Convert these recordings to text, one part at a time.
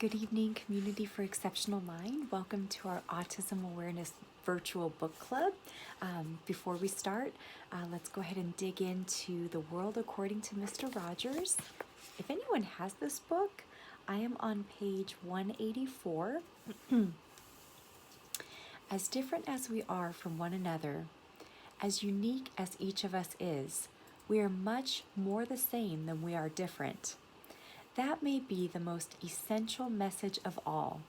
Good evening, Community for Exceptional Mind. Welcome to our Autism Awareness Virtual Book Club. Before we start, let's go ahead and dig into The World According to Mr. Rogers. If anyone has this book, I am on page 184. As different as we are from one another, as unique as each of us is, we are much more the same than we are different. That may be the most essential message of all,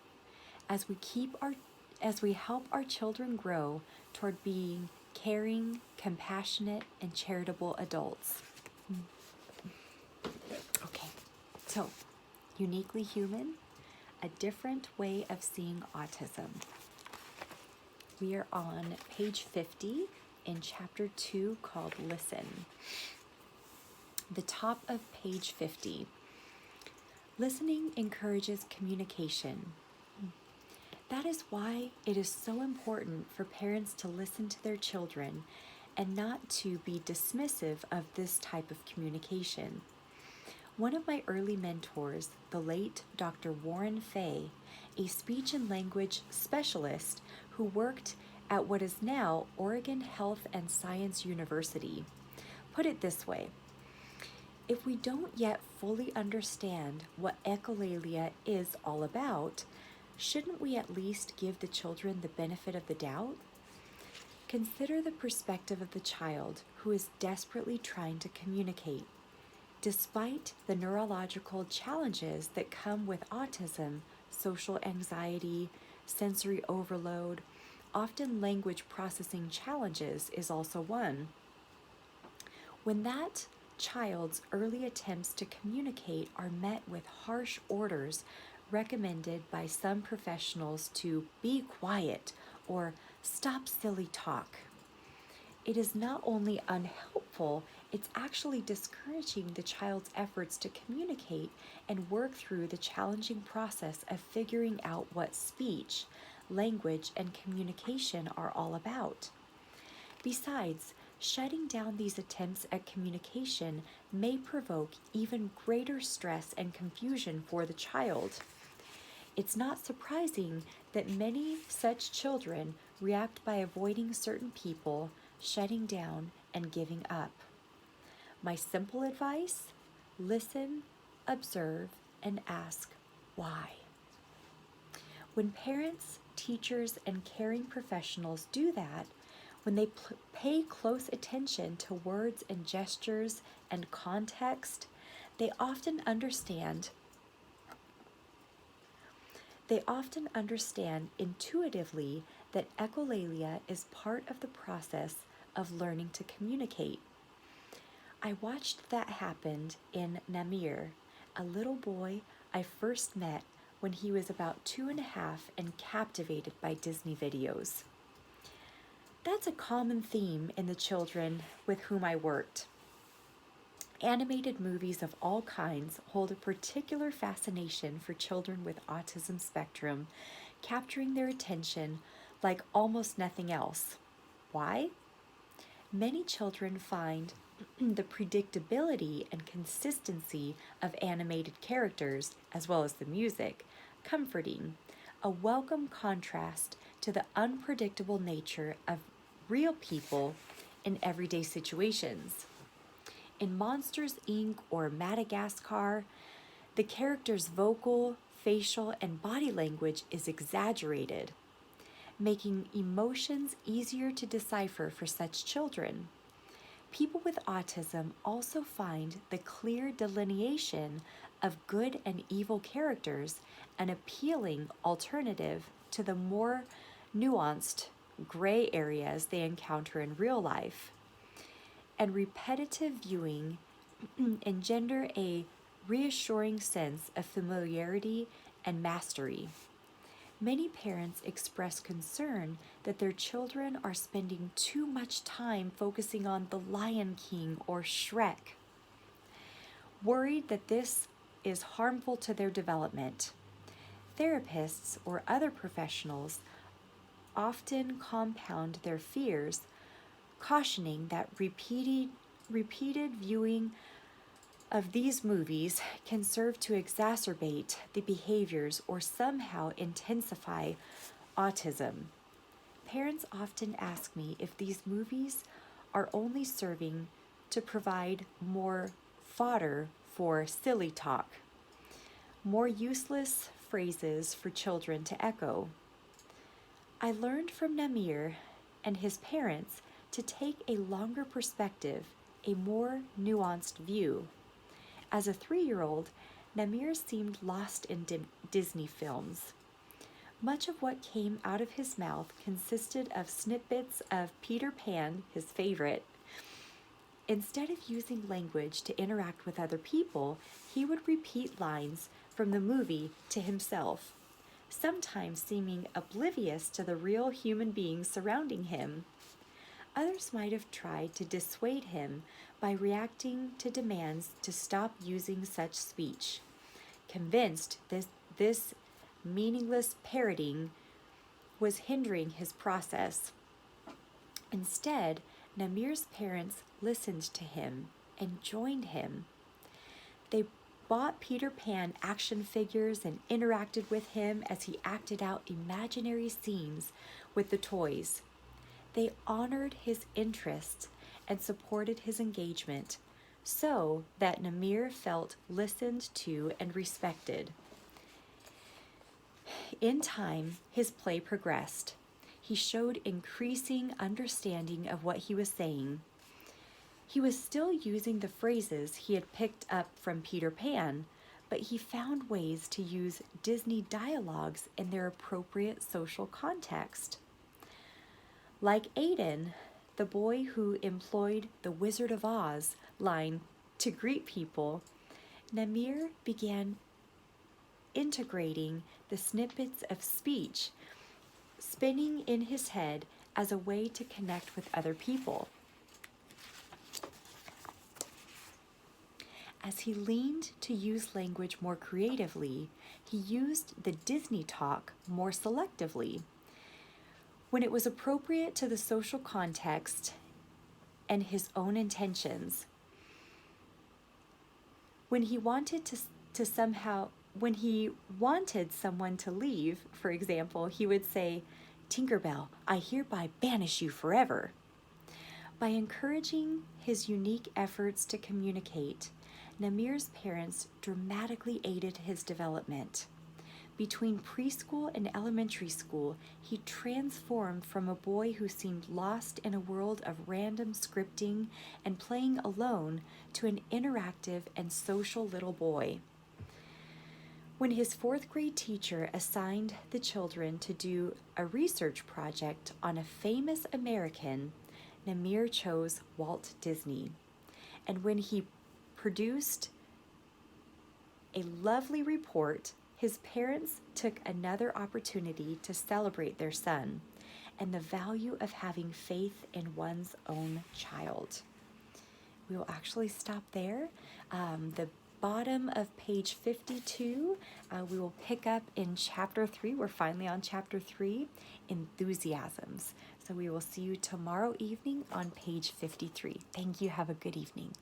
as we help our children grow toward being caring, compassionate, and charitable adults. Okay, so uniquely human, a different way of seeing autism. We are on page 50 in chapter 2 called Listen. The top of page 50. Listening encourages communication. That is why it is so important for parents to listen to their children and not to be dismissive of this type of communication. One of my early mentors, the late Dr. Warren Fay, a speech and language specialist who worked at what is now Oregon Health and Science University, put it this way: if we don't yet fully understand what echolalia is all about, shouldn't we at least give the children the benefit of the doubt? Consider the perspective of the child who is desperately trying to communicate. Despite the neurological challenges that come with autism, social anxiety, sensory overload, often language processing challenges is also one. When that child's early attempts to communicate are met with harsh orders recommended by some professionals to be quiet or stop silly talk, it is not only unhelpful, it's actually discouraging the child's efforts to communicate and work through the challenging process of figuring out what speech, language, and communication are all about. Besides, shutting down these attempts at communication may provoke even greater stress and confusion for the child. It's not surprising that many such children react by avoiding certain people, shutting down, and giving up. My simple advice: listen, observe, and ask why. When parents, teachers, and caring professionals do that, when they pay close attention to words and gestures and context, they often understand intuitively that echolalia is part of the process of learning to communicate. I watched that happen in Namir, a little boy I first met when he was about 2.5 and captivated by Disney videos. That's a common theme in the children with whom I worked. Animated movies of all kinds hold a particular fascination for children with autism spectrum, capturing their attention like almost nothing else. Why? Many children find the predictability and consistency of animated characters, as well as the music, comforting, a welcome contrast to the unpredictable nature of real people in everyday situations. In Monsters, Inc. or Madagascar, the character's vocal, facial, and body language is exaggerated, making emotions easier to decipher for such children. People with autism also find the clear delineation of good and evil characters an appealing alternative to the more nuanced gray areas they encounter in real life. And repetitive viewing engender a reassuring sense of familiarity and mastery. Many parents express concern that their children are spending too much time focusing on The Lion King or Shrek, worried that this is harmful to their development. Therapists or other professionals often compound their fears, cautioning that repeated viewing of these movies can serve to exacerbate the behaviors or somehow intensify autism. Parents often ask me if these movies are only serving to provide more fodder for silly talk, more useless phrases for children to echo. I learned from Namir and his parents to take a longer perspective, a more nuanced view. As a 3-year-old, Namir seemed lost in Disney films. Much of what came out of his mouth consisted of snippets of Peter Pan, his favorite. Instead of using language to interact with other people, he would repeat lines from the movie to himself, sometimes seeming oblivious to the real human beings surrounding him. Others might have tried to dissuade him by reacting to demands to stop using such speech, convinced this meaningless parroting was hindering his process. Instead, Namir's parents listened to him and joined him. They bought Peter Pan action figures and interacted with him as he acted out imaginary scenes with the toys. They honored his interests and supported his engagement so that Namir felt listened to and respected. In time, his play progressed. He showed increasing understanding of what he was saying. He was still using the phrases he had picked up from Peter Pan, but he found ways to use Disney dialogues in their appropriate social context. Like Aiden, the boy who employed the Wizard of Oz line to greet people, Namir began integrating the snippets of speech, spinning in his head as a way to connect with other people. As he leaned to use language more creatively, he used the Disney talk more selectively. When it was appropriate to the social context and his own intentions. When he wanted someone to leave, for example, he would say, "Tinkerbell, I hereby banish you forever." By encouraging his unique efforts to communicate, Namir's parents dramatically aided his development. Between preschool and elementary school, he transformed from a boy who seemed lost in a world of random scripting and playing alone to an interactive and social little boy. When his 4th grade teacher assigned the children to do a research project on a famous American, Namir chose Walt Disney. And when he produced a lovely report, his parents took another opportunity to celebrate their son and the value of having faith in one's own child. We will actually stop there. The bottom of page 52, we will pick up in chapter 3. We're finally on chapter 3, enthusiasms. So we will see you tomorrow evening on page 53. Thank you. Have a good evening.